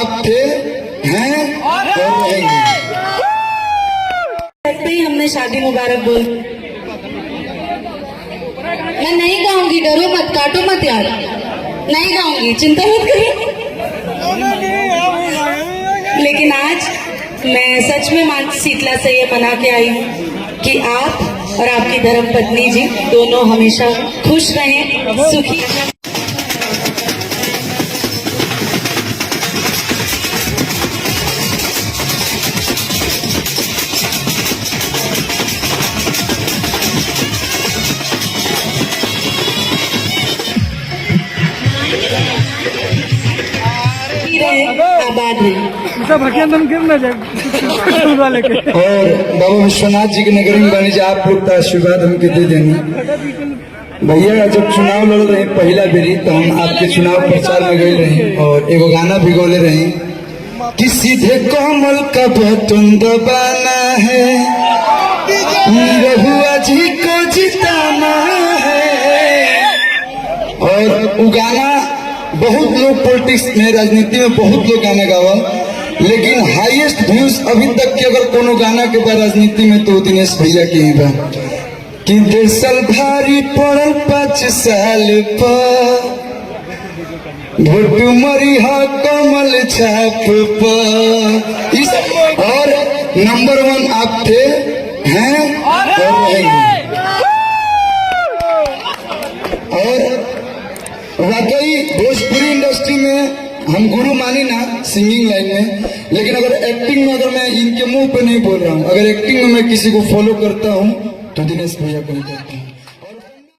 आप थे, हैं और रहेंगे। ही हमने शादी मुबारक बोल। मैं नहीं गाऊंगी, डरो मत, काटो मत यार, नहीं गाऊंगी, चिंता मत करो। लेकिन आज मैं सच में मां शीतला से ये मना के आई हूँ कि आप और आपकी धर्मपत्नी जी दोनों हमेशा खुश रहें, सुखी। आबाद है और बाबा विश्वनाथ जी के नगरी में बने आप लोग का आशीर्वाद हमके दे देनी। भैया जब चुनाव लड़ रहे पहला बेरी तो हम आपके चुनाव प्रचार में गए रहे और एगो गाना भी गोले रहे कि सीधे कमल का बटन दबाना है, निरहुआ जी को जिताना है। और वो गाना बहुत लोग पॉलिटिक्स में, राजनीति में बहुत लोग गाना गावा, लेकिन हाईएस्ट व्यूज अभी तक के अगर कोनो गाना के बाद राजनीति में तो दिनेश भैया के ही बा कि देशल भारी पड़ल 5 साल पर वोट मरी हा कमल छाप पर। इस और नंबर 1 आप थे, हैं और रहेंगे। और वाकई भोजपुरी इंडस्ट्री में हम गुरु मानी ना सिंगिंग लाइन में, लेकिन अगर एक्टिंग में, अगर मैं इनके मुंह पे नहीं बोल रहा हूँ, अगर एक्टिंग में मैं किसी को फॉलो करता हूँ तो दिनेश भैया को ही करता हूँ।